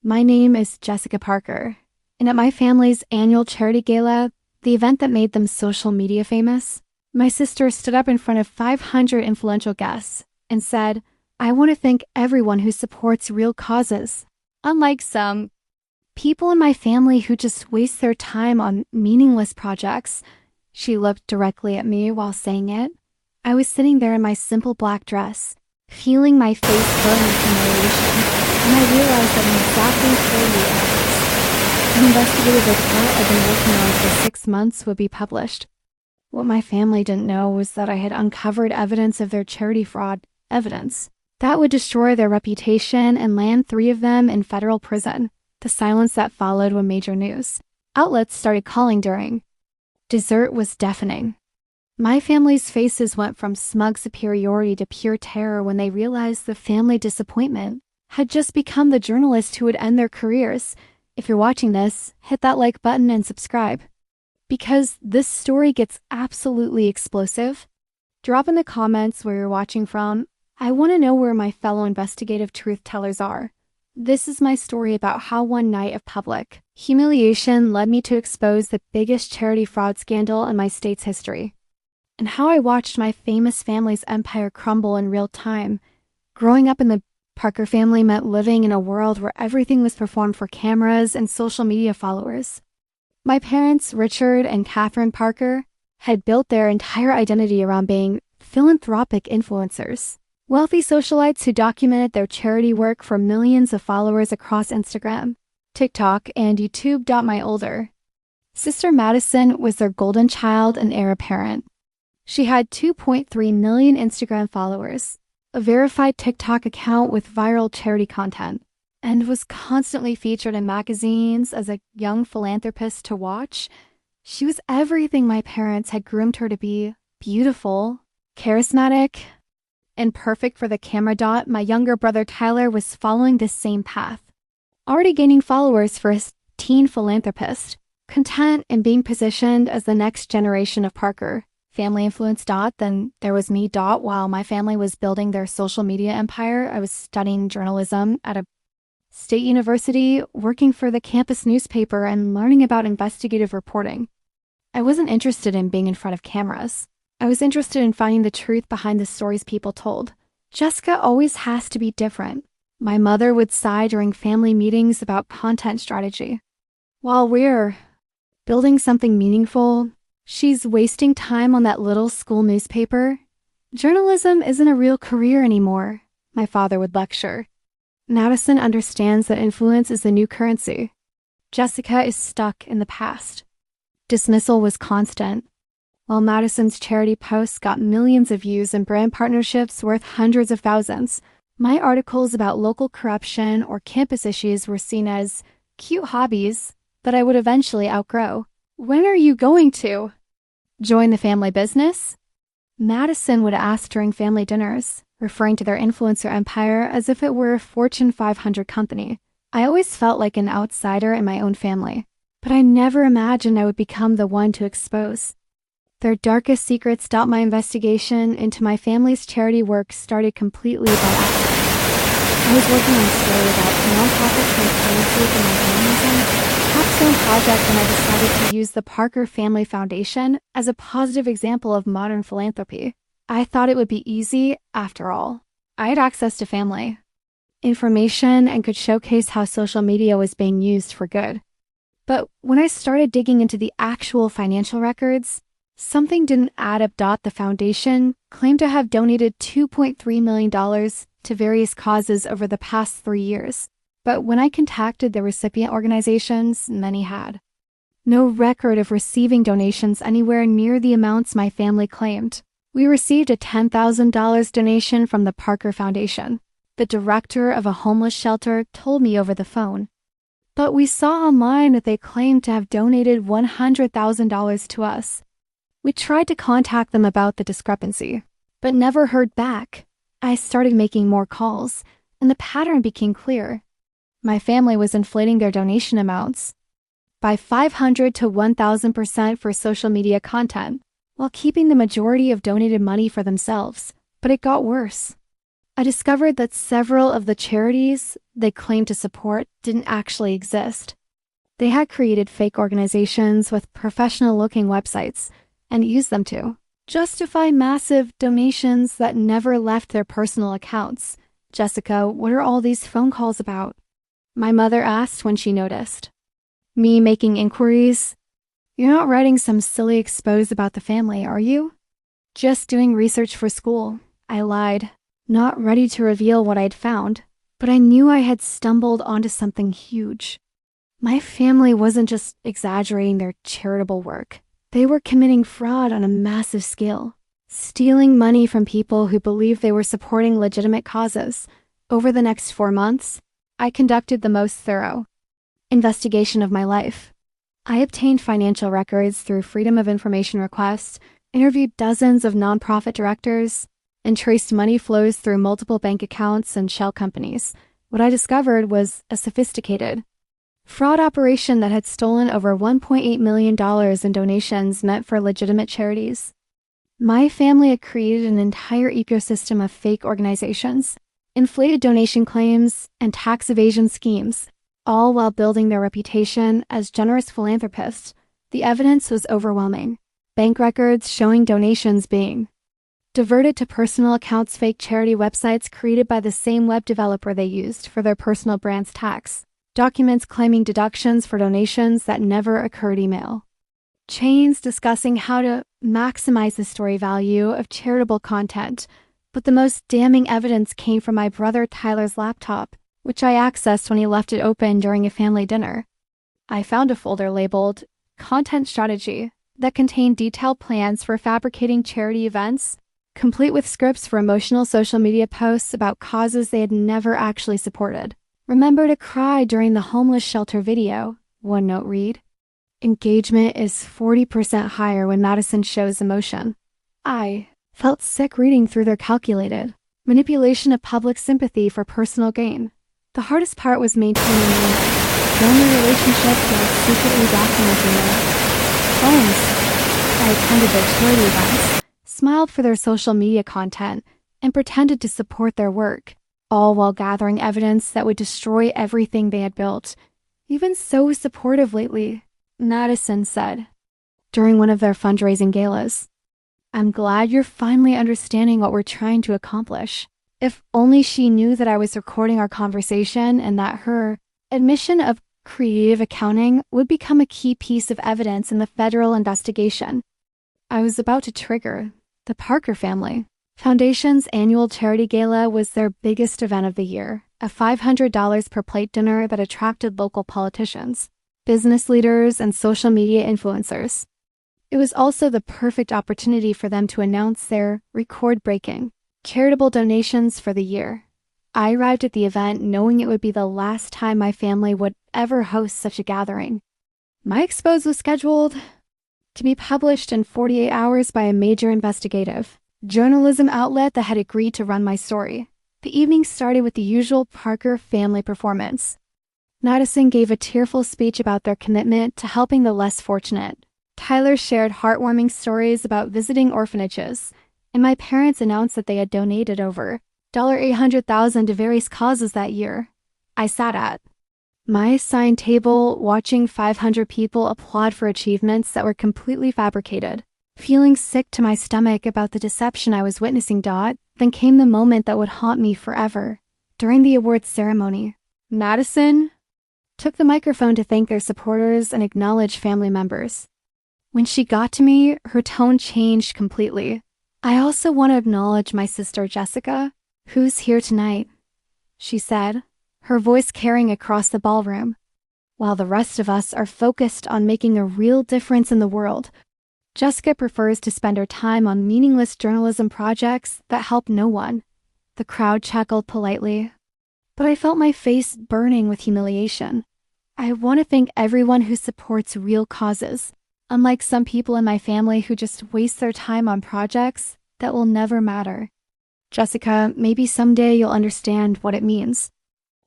My name is Jessica Parker, and at my family's annual charity gala, the event that made them social media famous, my sister stood up in front of 500 influential guests and said, "I want to thank everyone who supports real causes. Unlike some people in my family who just waste their time on meaningless projects." She looked directly at me while saying it. I was sitting there in my simple black dress, feeling my face burn with humiliation, and I realized that in exactly 48 hours, the investigative report I'd been working on for 6 months would be published. What my family didn't know was that I had uncovered evidence of their charity fraud, evidence that would destroy their reputation and land 3 of them in federal prison. The silence that followed when major news outlets started calling during dessert was deafening. My family's faces went from smug superiority to pure terror when they realized the family disappointment had just become the journalist who would end their careers. If you're watching this, hit that like button and subscribe, because this story gets absolutely explosive. Drop in the comments where you're watching from. I want to know where my fellow investigative truth tellers are. This is my story about how one night of public humiliation led me to expose the biggest charity fraud scandal in my state's history, and how I watched my famous family's empire crumble in real time. Growing up in the Parker family meant living in a world where everything was performed for cameras and social media followers. My parents, Richard and Catherine Parker, had built their entire identity around being philanthropic influencers, wealthy socialites who documented their charity work for millions of followers across Instagram, TikTok, and YouTube. My older sister Madison was their golden child and heir apparent. She had 2.3 million Instagram followers, a verified TikTok account with viral charity content, and was constantly featured in magazines as a young philanthropist to watch. She was everything my parents had groomed her to be: beautiful, charismatic, and perfect for the camera. My younger brother Tyler was following the same path, already gaining followers for his teen philanthropist, content in being positioned as the next generation of Parker family influence. Then there was me. While my family was building their social media empire, I was studying journalism at a state university, working for the campus newspaper, and learning about investigative reporting. I wasn't interested in being in front of cameras. I was interested in finding the truth behind the stories people told. Jessica always has to be different. My mother would sigh during family meetings about content strategy. While we're building something meaningful, she's wasting time on that little school newspaper. Journalism isn't a real career anymore, my father would lecture. Madison understands that influence is the new currency. Jessica is stuck in the past. Dismissal was constant. While Madison's charity posts got millions of views and brand partnerships worth hundreds of thousands, my articles about local corruption or campus issues were seen as cute hobbies that I would eventually outgrow. "When are you going to join the family business?" Madison would ask during family dinners, referring to their influencer empire as if it were a Fortune 500 company. I always felt like an outsider in my own family, but I never imagined I would become the one to expose their darkest secrets. My investigation into my family's charity work started completely by accident. I was working on a story about nonprofit transparency for my journalism capstone project when I decided to use the Parker Family Foundation as a positive example of modern philanthropy. I thought it would be easy. After all, I had access to family information and could showcase how social media was being used for good. But when I started digging into the actual financial records, something didn't add up. The foundation claimed to have donated $2.3 million to various causes over the past 3 years. But when I contacted the recipient organizations, many had no record of receiving donations anywhere near the amounts my family claimed. We received a $10,000 donation from the Parker Foundation, the director of a homeless shelter told me over the phone. But we saw online that they claimed to have donated $100,000 to us. We tried to contact them about the discrepancy, but never heard back. I started making more calls, and the pattern became clear. My family was inflating their donation amounts by 500 to 1,000% for social media content, while keeping the majority of donated money for themselves. But it got worse. I discovered that several of the charities they claimed to support didn't actually exist. They had created fake organizations with professional-looking websites and used them to justify massive donations that never left their personal accounts. Jessica, what are all these phone calls about? My mother asked when she noticed. Me making inquiries? You're not writing some silly expose about the family, are you? Just doing research for school, I lied, not ready to reveal what I'd found, but I knew I had stumbled onto something huge. My family wasn't just exaggerating their charitable work. They were committing fraud on a massive scale, stealing money from people who believed they were supporting legitimate causes. Over the next 4 months, I conducted the most thorough investigation of my life. I obtained financial records through Freedom of Information requests, interviewed dozens of nonprofit directors, and traced money flows through multiple bank accounts and shell companies. What I discovered was a sophisticated fraud operation that had stolen over $1.8 million in donations meant for legitimate charities. My family had created an entire ecosystem of fake organizations, inflated donation claims, and tax evasion schemes, all while building their reputation as generous philanthropists. The evidence was overwhelming. Bank records showing donations being diverted to personal accounts, fake charity websites created by the same web developer they used for their personal brand's tax, documents claiming deductions for donations that never occurred, email chains discussing how to maximize the story value of charitable content. But the most damning evidence came from my brother Tyler's laptop, which I accessed when he left it open during a family dinner. I found a folder labeled Content Strategy that contained detailed plans for fabricating charity events, complete with scripts for emotional social media posts about causes they had never actually supported. Remember to cry during the homeless shelter video, one note read. Engagement is 40% higher when Madison shows emotion. I felt sick reading through their calculated manipulation of public sympathy for personal gain. The hardest part was maintaining family relationships while secretly documenting their phones. I attended their charity events, smiled for their social media content, and pretended to support their work, all while gathering evidence that would destroy everything they had built. You've been so supportive lately, Madison said during one of their fundraising galas. I'm glad you're finally understanding what we're trying to accomplish. If only she knew that I was recording our conversation and that her admission of creative accounting would become a key piece of evidence in the federal investigation. I was about to trigger the Parker family. Foundation's annual charity gala was their biggest event of the year, a $500 per plate dinner that attracted local politicians, business leaders, and social media influencers. It was also the perfect opportunity for them to announce their record-breaking charitable donations for the year. I arrived at the event knowing it would be the last time my family would ever host such a gathering. My expose was scheduled to be published in 48 hours by a major investigative journalism outlet that had agreed to run my story. The evening started with the usual Parker family performance. Madison gave a tearful speech about their commitment to helping the less fortunate. Tyler shared heartwarming stories about visiting orphanages, and my parents announced that they had donated over $800,000 to various causes that year. I sat at my assigned table watching 500 people applaud for achievements that were completely fabricated. Feeling sick to my stomach about the deception I was witnessing, then came the moment that would haunt me forever. During the awards ceremony, Madison took the microphone to thank their supporters and acknowledge family members. When she got to me, her tone changed completely. I also want to acknowledge my sister Jessica, who's here tonight, she said, her voice carrying across the ballroom. While the rest of us are focused on making a real difference in the world, Jessica prefers to spend her time on meaningless journalism projects that help no one. The crowd chuckled politely, but I felt my face burning with humiliation. I want to thank everyone who supports real causes, unlike some people in my family who just waste their time on projects that will never matter. Jessica, maybe someday you'll understand what it means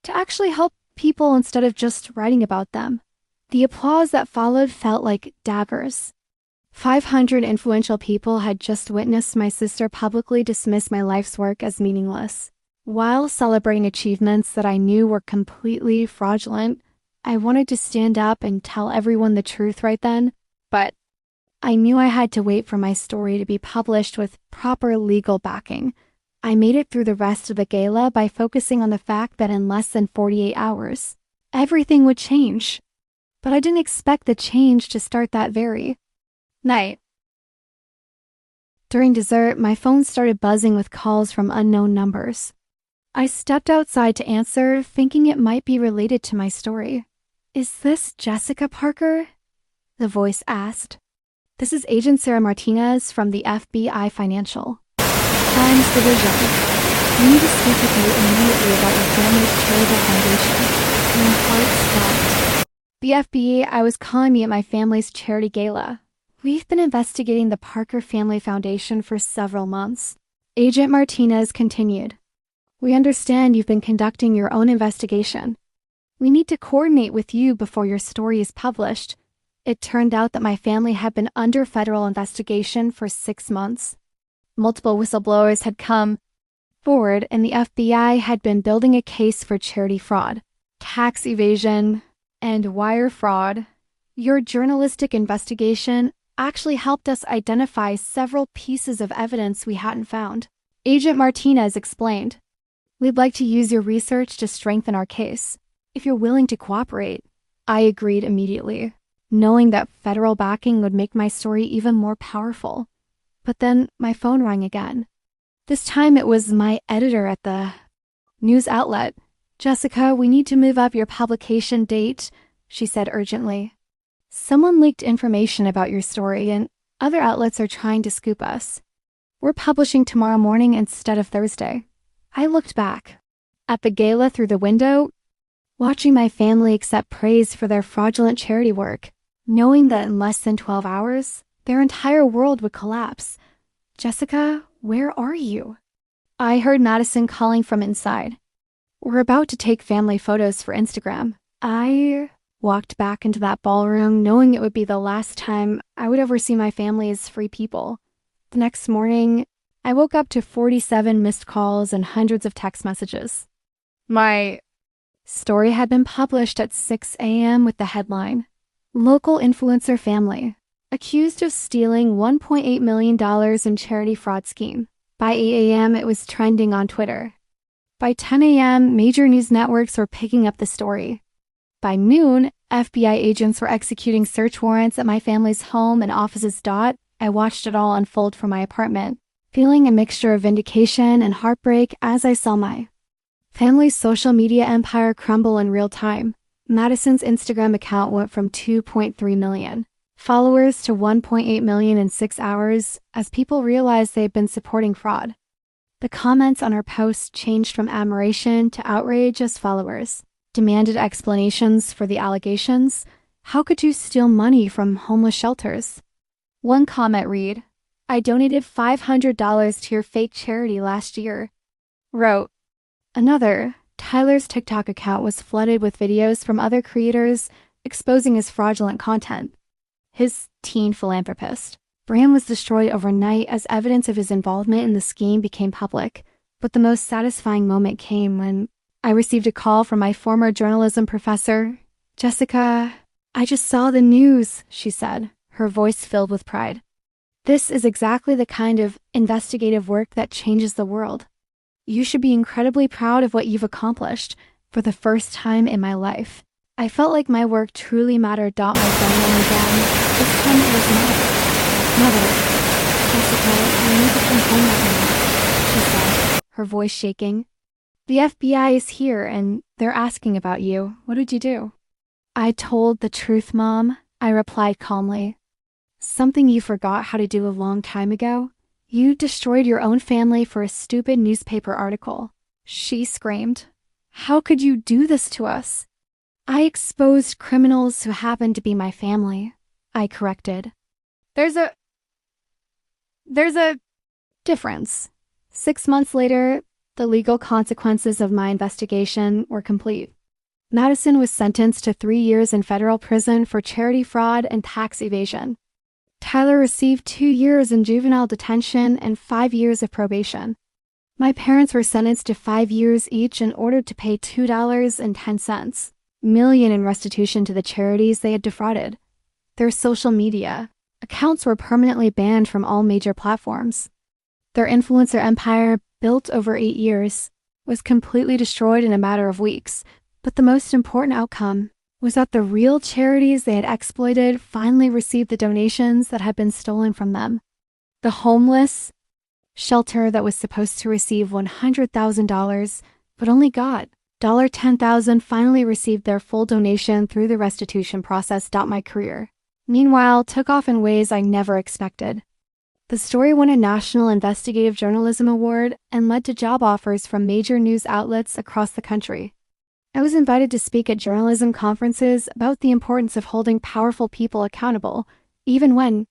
to actually help people instead of just writing about them. The applause that followed felt like daggers. 500 influential people had just witnessed my sister publicly dismiss my life's work as meaningless. While celebrating achievements that I knew were completely fraudulent, I wanted to stand up and tell everyone the truth right then, but I knew I had to wait for my story to be published with proper legal backing. I made it through the rest of the gala by focusing on the fact that in less than 48 hours, everything would change. But I didn't expect the change to start that very night. During dessert, my phone started buzzing with calls from unknown numbers. I stepped outside to answer, thinking it might be related to my story. "Is this Jessica Parker?" the voice asked. "This is Agent Sarah Martinez from the FBI Financial Crimes Division. We need to speak with you immediately about your family's charitable foundation." My heart stopped. "The FBI, I was calling me at my family's charity gala. We've been investigating the Parker Family Foundation for several months." Agent Martinez continued. "We understand you've been conducting your own investigation. We need to coordinate with you before your story is published. It turned out that my family had been under federal investigation for 6 months. Multiple whistleblowers had come forward, and the FBI had been building a case for charity fraud, tax evasion, and wire fraud. Your journalistic investigation actually helped us identify several pieces of evidence we hadn't found." Agent Martinez explained. "We'd like to use your research to strengthen our case, if you're willing to cooperate." I agreed immediately, knowing that federal backing would make my story even more powerful. But then my phone rang again. This time it was my editor at the news outlet. "Jessica, we need to move up your publication date," she said urgently. "Someone leaked information about your story, and other outlets are trying to scoop us. We're publishing tomorrow morning instead of Thursday." I looked back at the gala through the window, watching my family accept praise for their fraudulent charity work, knowing that in less than 12 hours, their entire world would collapse. "Jessica, where are you?" I heard Madison calling from inside. "We're about to take family photos for Instagram." I walked back into that ballroom, knowing it would be the last time I would ever see my family as free people. The next morning, I woke up to 47 missed calls and hundreds of text messages. My story had been published at 6 a.m. with the headline, "Local Influencer Family Accused of Stealing $1.8 million in Charity Fraud Scheme." By 8 a.m., it was trending on Twitter. By 10 a.m., major news networks were picking up the story. By noon, FBI agents were executing search warrants at my family's home and offices. I watched it all unfold from my apartment, feeling a mixture of vindication and heartbreak as I saw my family's social media empire crumble in real time. Madison's Instagram account went from 2.3 million followers to 1.8 million in 6 hours as people realized they had been supporting fraud. The comments on her posts changed from admiration to outrage as followers demanded explanations for the allegations. "How could you steal money from homeless shelters?" One comment read, "I donated $500 to your fake charity last year," wrote. Another, Tyler's TikTok account was flooded with videos from other creators exposing his fraudulent content. His teen philanthropist brand was destroyed overnight as evidence of his involvement in the scheme became public. But the most satisfying moment came when I received a call from my former journalism professor. "Jessica, I just saw the news," she said, her voice filled with pride. "This is exactly the kind of investigative work that changes the world. You should be incredibly proud of what you've accomplished for the first time in my life." I felt like my work truly mattered. My phone rang again. This time it was Mother. "Jessica, you need to come home right now," she said, her voice shaking. "The FBI is here and they're asking about you. What did you do?" "I told the truth, Mom," I replied calmly. "Something you forgot how to do a long time ago. You destroyed your own family for a stupid newspaper article." She screamed. "How could you do this to us?" "I exposed criminals who happened to be my family," I corrected. There's a difference. 6 months later, the legal consequences of my investigation were complete. Madison was sentenced to 3 years in federal prison for charity fraud and tax evasion. Tyler received 2 years in juvenile detention and 5 years of probation. My parents were sentenced to 5 years each and ordered to pay $2.10 million in restitution to the charities they had defrauded. Their social media accounts were permanently banned from all major platforms. Their influencer empire, built over 8 years, was completely destroyed in a matter of weeks. But the most important outcome was that the real charities they had exploited finally received the donations that had been stolen from them. The homeless shelter that was supposed to receive $100,000 but only got $10,000 finally received their full donation through the restitution process. My career, meanwhile, took off in ways I never expected. The story won a National Investigative Journalism Award and led to job offers from major news outlets across the country. I was invited to speak at journalism conferences about the importance of holding powerful people accountable, even when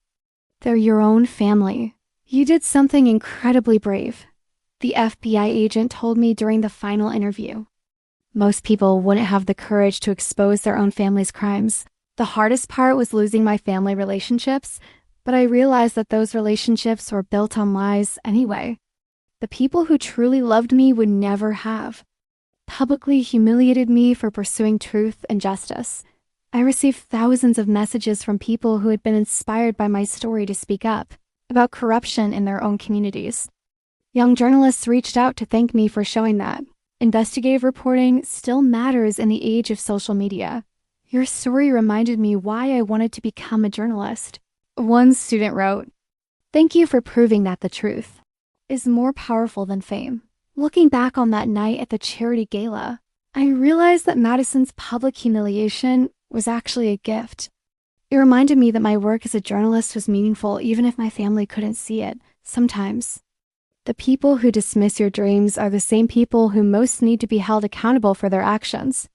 they're your own family. You did something incredibly brave, the FBI agent told me during the final interview. Most people wouldn't have the courage to expose their own family's crimes. The hardest part was losing my family relationships, but I realized that those relationships were built on lies anyway. The people who truly loved me would never have publicly humiliated me for pursuing truth and justice. I received thousands of messages from people who had been inspired by my story to speak up about corruption in their own communities. Young journalists reached out to thank me for showing that investigative reporting still matters in the age of social media. Your story reminded me why I wanted to become a journalist. One student wrote, "Thank you for proving that the truth is more powerful than fame." Looking back on that night at the charity gala, I realized that Madison's public humiliation was actually a gift. It reminded me that my work as a journalist was meaningful even if my family couldn't see it. Sometimes, the people who dismiss your dreams are the same people who most need to be held accountable for their actions.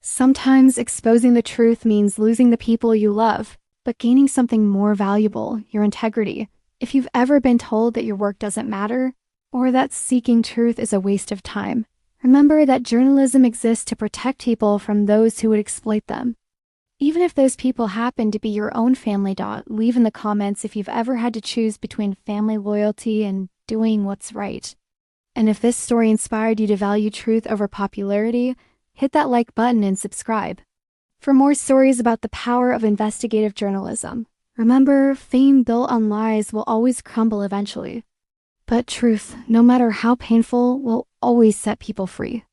Sometimes exposing the truth means losing the people you love, but gaining something more valuable, your integrity. If you've ever been told that your work doesn't matter, or that seeking truth is a waste of time, remember that journalism exists to protect people from those who would exploit them. Even if those people happen to be your own family. Leave in the comments if you've ever had to choose between family loyalty and doing what's right. And if this story inspired you to value truth over popularity, hit that like button and subscribe. For more stories about the power of investigative journalism, remember, fame built on lies will always crumble eventually. But truth, no matter how painful, will always set people free.